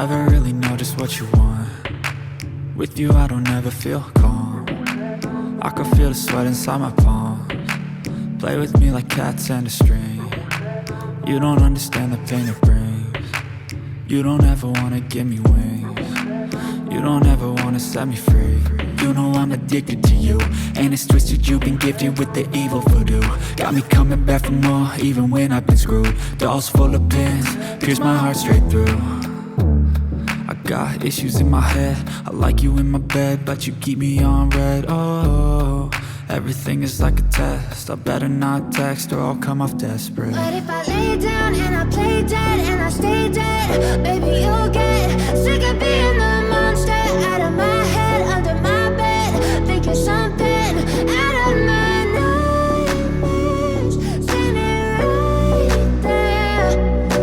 Never really know just what you want. With you I don't ever feel calm. I can feel the sweat inside my palms. Play with me like cats and a string. You don't understand the pain it brings. You don't ever wanna give me wings. You don't ever wanna set me free. You know I'm addicted to you, and it's twisted, you've been gifted with the evil voodoo. Got me coming back for more, even when I've been screwed. Dolls full of pins, pierce my heart straight through. I got issues in my head, I like you in my bed, but you keep me on red. Oh, everything is like a test, I better not text or I'll come off desperate. But if I lay down and I play dead and I stay dead, baby you'll get sick of being the monster out of my head, under my bed, thinking something out of my nightmares, standing right there.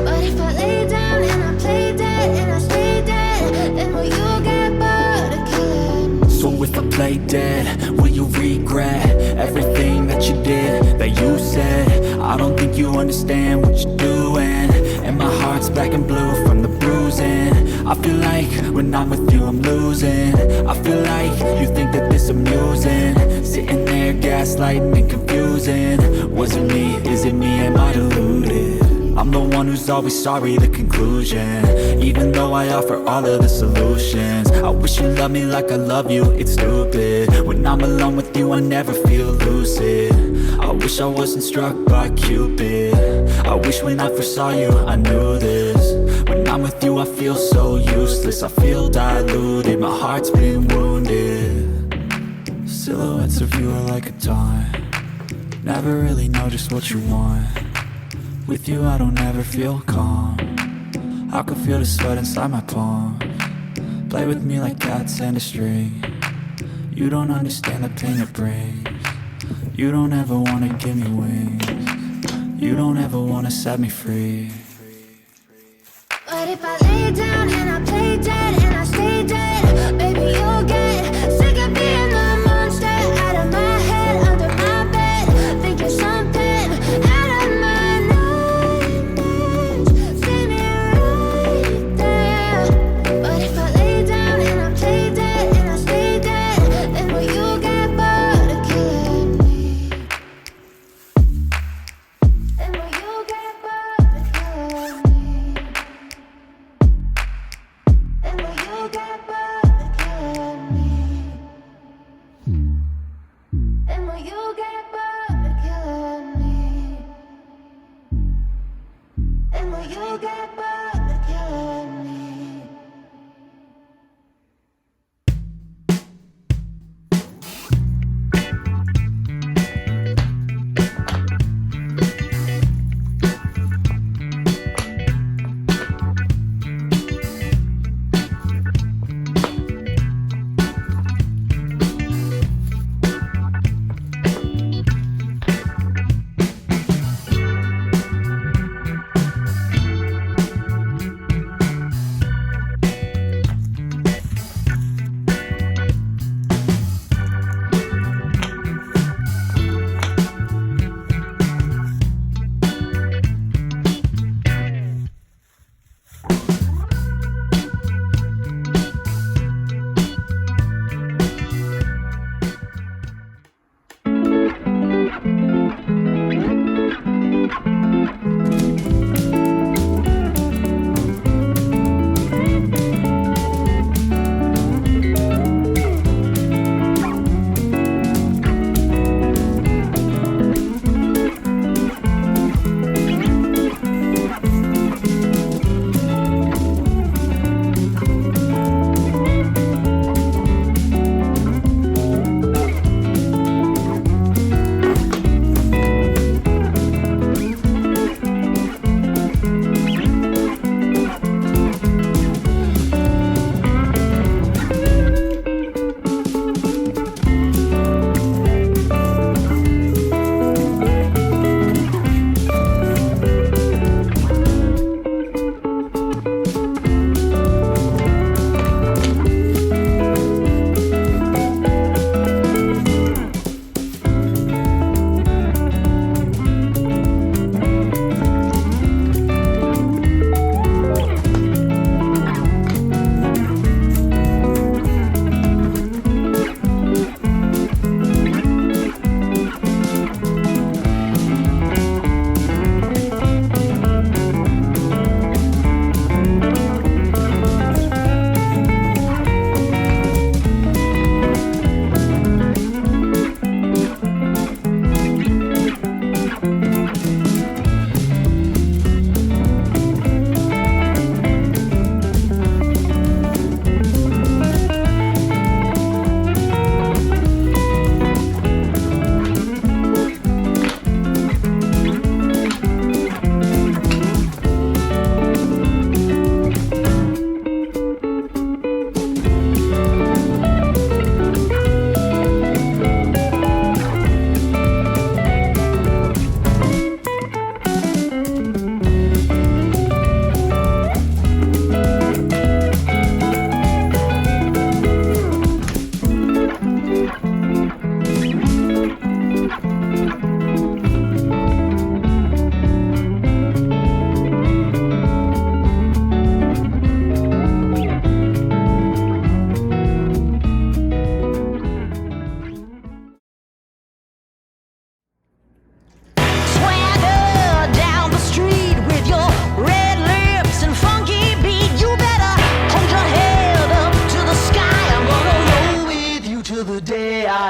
But if I lay down and I play dead and I stay dead, then will you get bored of killing me? So if I play dead, will you regret everything that you did, that you said? I don't think you understand what you're doing, and my heart's black and blue from the bruising. I feel like when I'm with you I'm losing. I feel like you think that this amusing, sitting there gaslighting and confusing. Was it me? Is it me? Am I deluded? I'm the one who's always sorry, the conclusion, even though I offer all of the solutions. I wish you loved me like I love you, it's stupid. When I'm alone with you I never feel lucid. I wish I wasn't struck by Cupid. I wish when I first saw you I knew this. When I'm with you I feel so useless, I feel diluted, my heart's been wounded. Silhouettes of you are like a taunt. Never really know just what you want. With you I don't ever feel calm. I can feel the sweat inside my palms. Play with me like cats and a string. You don't understand the pain it brings. You don't ever wanna give me wings. You don't ever wanna set me free. But if I lay down and I play dead and I stay dead, baby you'll get sick of being the monster out of my head, under my bed, thinking something out of my nightmares, standing right there. But if I lay down and I play dead and I stay dead, then will you get bored of killing me? Then will you get bored of killing me? Then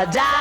die.